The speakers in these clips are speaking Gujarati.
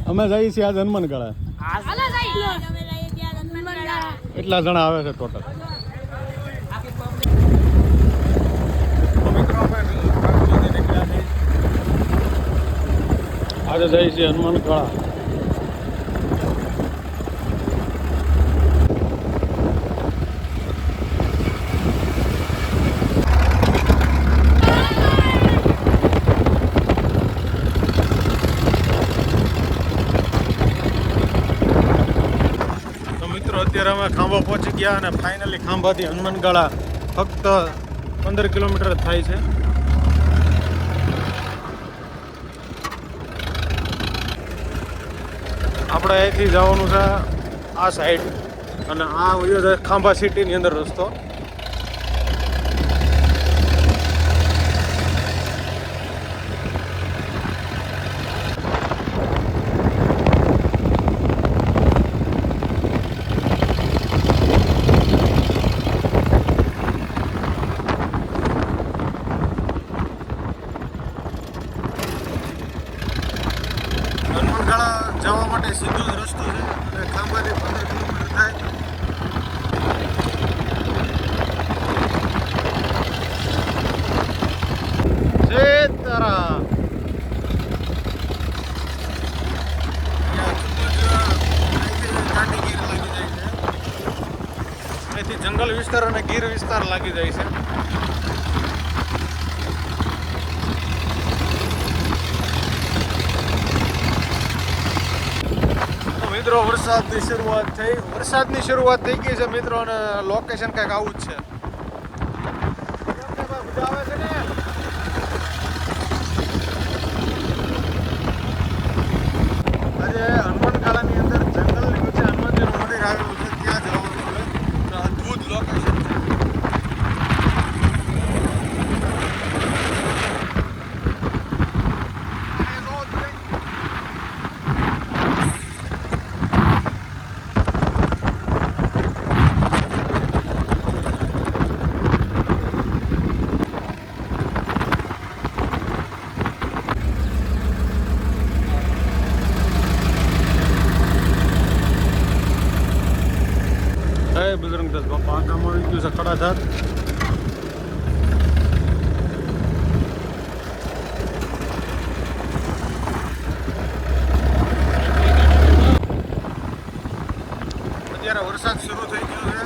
અમે જઈએ છીએ આજ હનુમાન ગળા. કેટલા જણા આવે છે ટોટલ? આજે જઈએ છીએ હનુમાન ગળા. અત્યારે અમે ખાંભા પહોંચી ગયા અને ફાઇનલી ખાંભાથી હનુમાનગાળા ફક્ત 15 કિલોમીટર જ થાય છે. આપણે અહીંથી જવાનું છે આ સાઈડ અને આ ખાંભા સિટીની અંદર રસ્તો. જવા માટે સીધો જ રસ્તો છે અને ખાંભાથી 15 કિલોમીટર થાય. અહીંથી જંગલ વિસ્તાર અને ગીર વિસ્તાર લાગી જાય છે. મિત્રો વરસાદની શરૂઆત થઈ ગઈ છે મિત્રો અને લોકેશન કંઈક આવું જ છે. આજે હનુમાનગાળાની અંદર જંગલની વચ્ચે હનુમાનજીનું મંદિર આવેલું છે, ત્યાં જવાનું છે. અદ્ભુત લોકેશન છે. બજરંગદાસ બાપા આ કામ આવી ગયું છે ખડાધાર. અત્યારે વરસાદ શરૂ થઈ ગયો છે.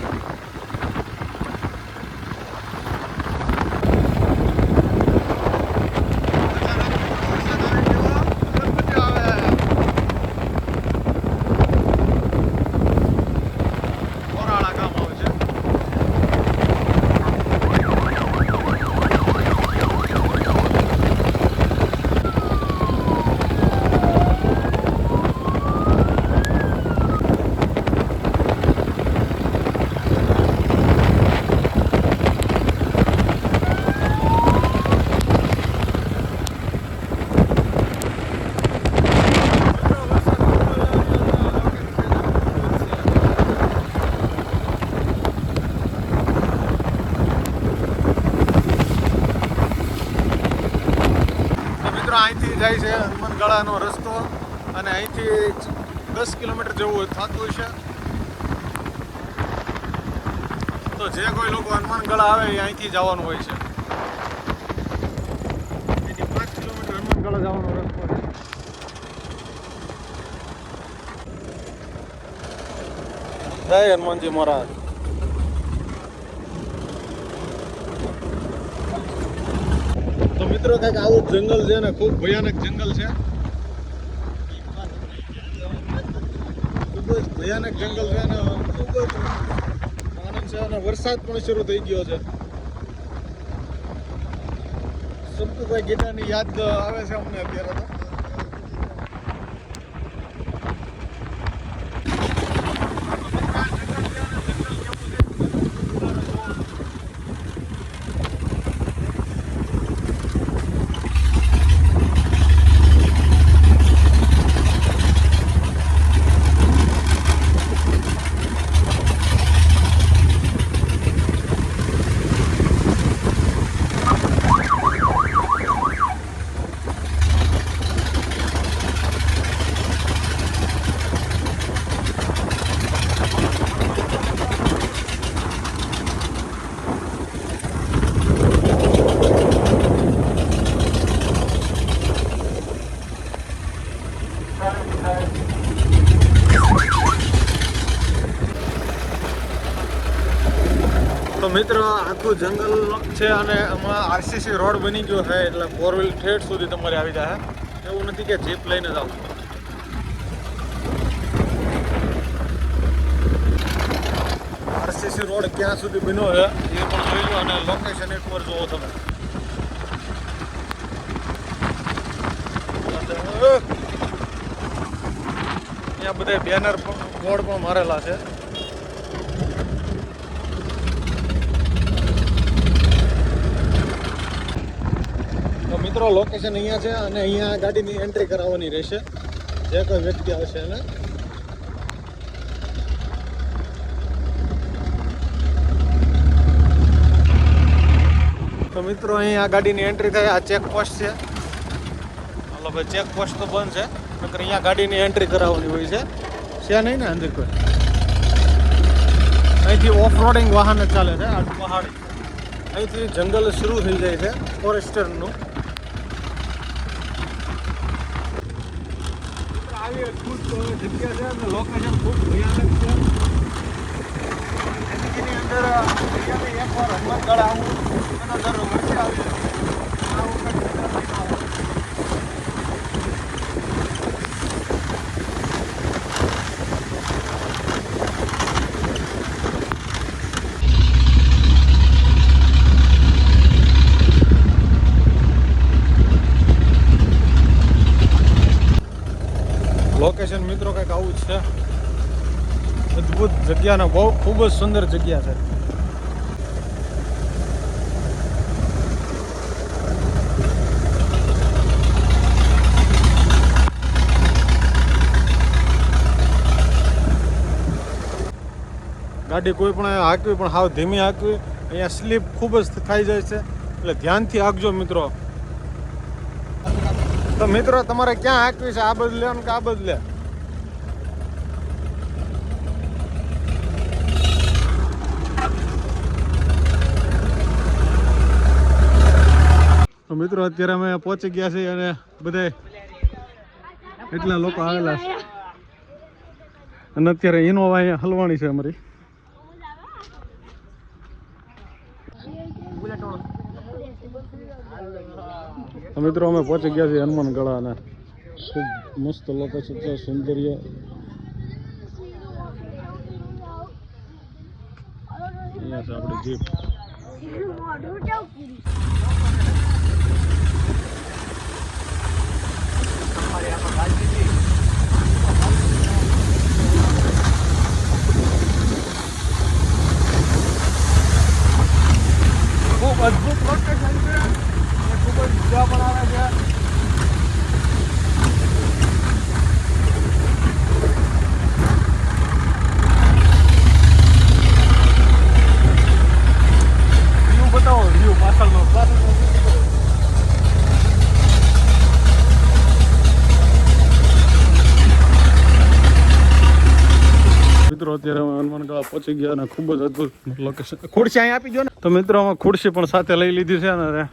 અહીંથી જાય છે હનુમાનગાળાનો રસ્તો અને અહીંથી 10 કિલોમીટર જેવું થતું હશે. તો જે કોઈ લોકો હનુમાનગાળા આવે એ અહીંથી જવાનું હોય છે. અહીંથી 5 કિલોમીટર હનુમાનગાળા જવાનો રસ્તો છે. જય હનુમાનજી મહારાજ. તો મિત્રો કંઈક આવું જંગલ છે ને ખૂબ ભયાનક જંગલ છે. ખૂબ જ ભયાનક જંગલ છે ને ખૂબ જ આનંદ છે અને વરસાદ પણ શરૂ થઈ ગયો છે. સંતુભાઈ ગીતાની યાદ આવે છે અમને અત્યારે તો. મિત્રો આખું જંગલ છે અને આમાં આરસીસી રોડ બની ગયો છે એટલે 4 વ્હીલ ઠેઠ સુધી તમારે આવી જાય. એવું નથી કે જીપ લઈને જાવ. આરસીસી રોડ ક્યાં સુધી બન્યો છે એ પણ જોઈ લો અને લોકેશન એકવાર જુઓ તમે. અહીંયા બધા બેનર બોર્ડ પણ મારેલા છે. તો મિત્રો લોકેશન અહીંયા છે અને અહીંયા ગાડીની એન્ટ્રી કરાવવાની રહેશે જે કોઈ વ્યક્તિ આવશે એને. તો મિત્રો અહીંયા ગાડીની એન્ટ્રી થાય. આ ચેકપોસ્ટ છે. હાલો ભાઈ, ચેકપોસ્ટ તો બંધ છે નકર અહીંયા ગાડીની એન્ટ્રી કરાવવાની હોય છે નહીં ને અંદર કોઈ. અહીંથી ઓફ રોડિંગ વાહન ચાલે છે. આ પહાડી અહીંથી જંગલ શરૂ થઈ જાય છે ફોરેસ્ટરનું. આવી અદભુત જગ્યા છે અને લોકેશન ખૂબ ભયાનક છે. એની અંદર એકવાર હનુમાનગઢ આવું એનો દર વર્ષે આવી લોકેશન મિત્રો કંઈક આવું જ છે. અદ્ભુત જગ્યાનો બહુ ખૂબ જ સુંદર જગ્યા છે. ગાડી કોઈ પણ હાંકવી પણ હાવ ધીમી હાંકવી. અહીંયા સ્લીપ ખૂબ જ થઈ જાય છે એટલે ધ્યાનથી હાંકજો મિત્રો. તો મિત્રો તમારે ક્યાં હાંકવી છે? આ બદલે કે આ બદલે? તો મિત્રો અત્યારે અમે પહોંચી ગયા છીએ અને બધા એટલા લોકો આવેલા છે અને અત્યારે ઇનોવા અહીંયા હલવાણી છે અમારી. મિત્રો અમે પહોંચી ગયા છીએ હનુમાનગઢ અને ખૂબ મસ્ત લોકેશન છે. સૌંદર્ય અહીંયા છે આપણી જીપ. ખૂબ અદભુત લોકેશન છે. ખૂબ જ મજા પણ આવે છે. વ્યૂ બતાવો, વ્યૂ પાછળનો. મિત્રો અત્યારે અમે હનુમાનગઢ પહોંચી ગયા અને ખૂબ જ અદભુત લોકેશન. ખુરશી અહીં આપી દો ને. તો મિત્રો અમે ખુરશી પણ સાથે લઈ લીધી છે અને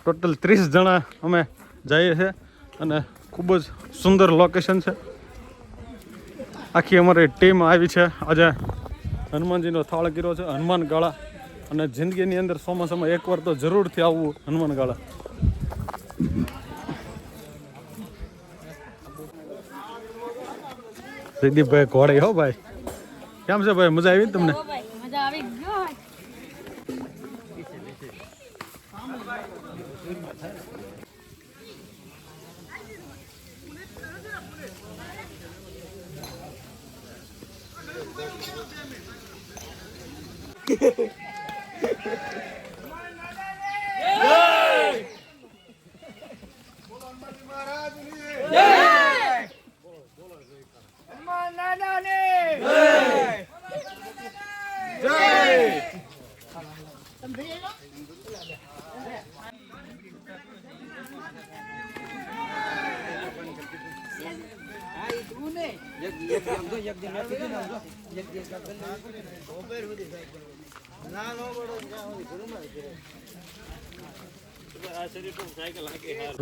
ટોટલ 30 જણા અમે જઈએ છીએ અને ખૂબ જ સુંદર લોકેશન છે. આખી અમારી ટીમ આવી છે. આજે હનુમાનજીનો થાળ કર્યો છે હનુમાનગાળા અને જિંદગીની અંદર ચોમાસામાં એકવાર તો જરૂરથી આવવું હનુમાનગાળા. જયદીપભાઈ ઘોડે હો ભાઈ. કેમ છે ભાઈ? મજા આવી ને તમને? મજા આવી ગયો.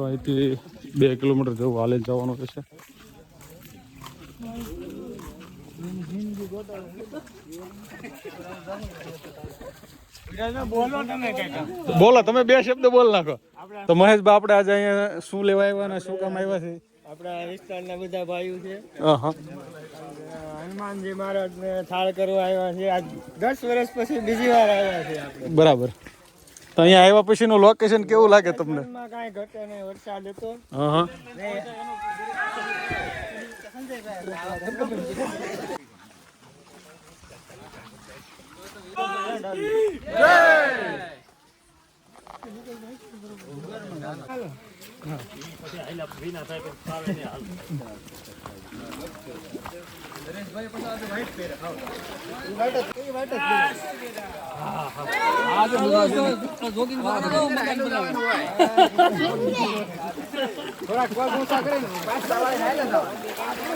અહીંથી 2 કિલોમીટર જેવું હાલે જવાનું રહેશે. બોલો તમે બે શબ્દ બોલ નાખો. તો મહેશભાઈ આપણે આજે અહીંયા શું લેવા આવ્યા ને શું કામ આવ્યા છે? આપણા વિસ્તારના બધા ભાઈઓ છે. હા, હનુમાનજી મહારાજ ને થાળ કરવા આવ્યા છે. આજ 10 વર્ષ પછી બીજી વાર આવ્યા છે આપણે. બરાબર. તો અહીંયા આવ્યા પછીનું લોકેશન કેવું લાગે તમને? કાંઈ ઘટે નહીં, વરસાદ હતો. હા.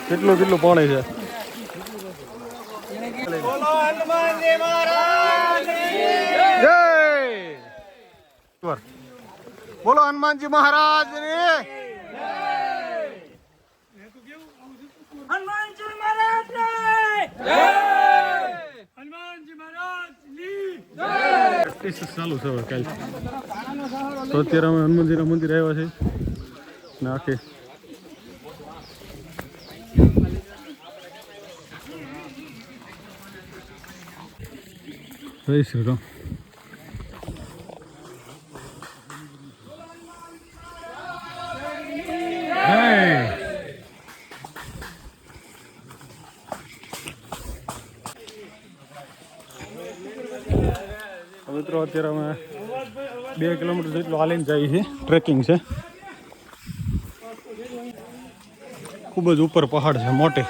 કેટલું પાણી છે? બોલો હનુમાનજી મહારાજ જય. બોલો હનુમાનજી મહારાજ ની. હનુમાનજી મહારાજ હનુમાનજી મહારાજ ચાલુ છે હવે કાલ. તો અત્યારે અમે હનુમાનજીના મંદિર આવ્યા છે ને આખી જય શ્રી રામ. મિત્રો અત્યારે અમે 2 કિલોમીટર જેટલું હાલીને જઈએ છીએ. ટ્રેકિંગ છે, ખૂબ જ ઉપર પહાડ છે મોટી.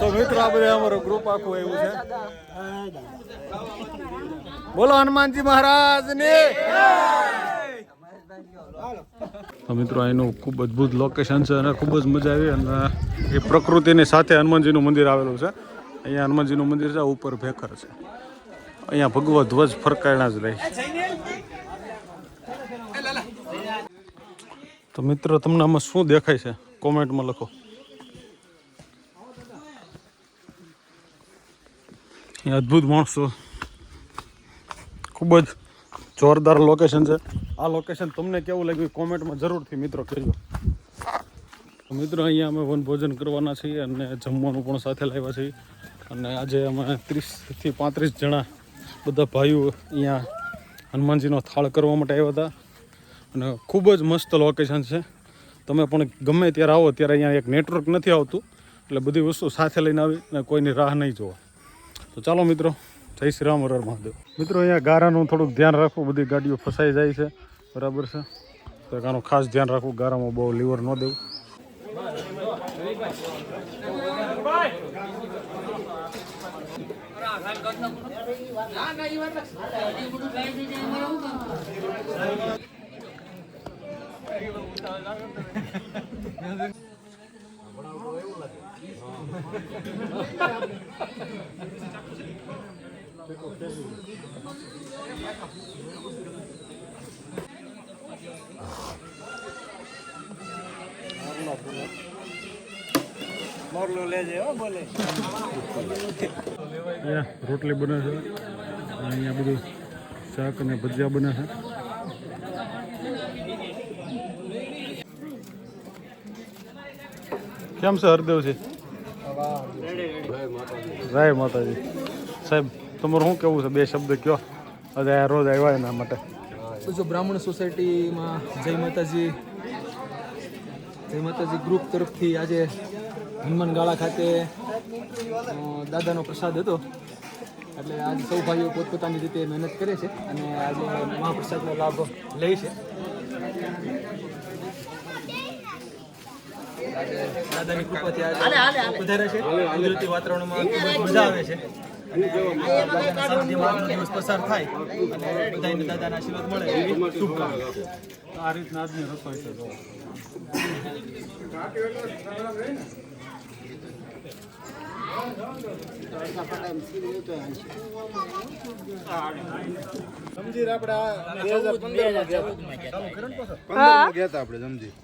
તો મિત્રો આ બધા અમારું ગ્રુપ આખું એવું છે. બોલો હનુમાનજી મહારાજ ની. તો મિત્રો અહીંનું ખૂબ અદ્ભુત લોકેશન છે અને ખૂબ જ મજા આવી. અને એ પ્રકૃતિની સાથે હનુમાનજીનું મંદિર આવેલું છે. અહીંયા હનુમાનજીનું મંદિર છે, ઉપર ભેખર છે. અહીંયા ભગવા ધ્વજ ફરકાયણા જ રહે. તો મિત્રો તમને આમાં શું દેખાય છે કોમેન્ટમાં લખો. અદ્ભુત માણસો, ખૂબ જ જોરદાર લોકેશન છે. આ લોકેશન તમને કેવું લાગ્યું કોમેન્ટમાં જરૂરથી મિત્રો કહેજો. તો મિત્રો અહીંયા અમે વનભોજન કરવાના છીએ અને જમવાનું પણ સાથે લાવ્યા છીએ. અને આજે અમે 30 થી 35 જણા બધા ભાઈઓ અહીંયા હનુમાનજીનો થાળ કરવા માટે આવ્યા હતા. અને ખૂબ જ મસ્ત લોકેશન છે. તમે પણ ગમે ત્યારે આવો ત્યારે અહીંયા એક નેટવર્ક નથી આવતું, એટલે બધી વસ્તુ સાથે લઈને આવી અને કોઈની રાહ નહીં જોવા. તો ચાલો મિત્રો, જય શ્રી રામ, હર હર મહાદેવ. મિત્રો અહીંયા ગારાનું થોડુંક ધ્યાન રાખવું, બધી ગાડીઓ ફસાઈ જાય છે, બરાબર છે. તો આનું ખાસ ધ્યાન રાખવું, ગારામાં બહુ લીવર ન દેવું. મોરલો લેજે હો બોલે. અહીંયા રોટલી બને છે, અહીંયા બધું શાક અને ભજીયા બને છે. કેમ છે હરદેવજી? જય માતાજી. સાહેબ તમારું શું કેવું છે? બે શબ્દ કયો. આજે રોજ આવ્યા એના માટે. જો બ્રાહ્મણ સોસાયટીમાં જય માતાજી ગ્રુપ તરફથી આજે હનુમાન ગાળા ખાતે દાદાનો પ્રસાદ હતો. એટલે આજે સૌ ભાઈઓ પોતપોતાની રીતે મહેનત કરે છે અને આજે મહાપ્રસાદનો લાભ લે છે. દાદાની કૃપાથી આજે વધારે છે. કુદરતી વાતાવરણમાં ખૂબ જ મજા આવે છે અને દાદાના સાનિધ્યમાં આજનો દિવસ પસાર થાય અને બધાને દાદાના આશીર્વાદ મળે એવી શુભકામના. આ રીતના આજની રસોઈ છે. સમજી આપણે 2015 ગયા હતા આપણે સમજી.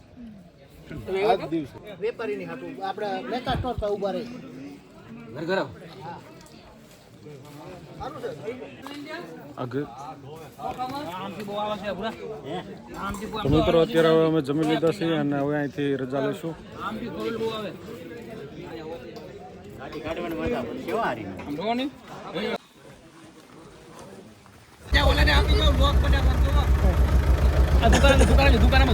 આજ દિવસે વેપારીની હાટું આપણે મેકા સ્ટોર પર ઊભા રહી ઘર તો મિત્રો અત્યારે હવે અમે જમી લીધા છીએ અને હવે અહીંથી રજા લઈશું. દુકાન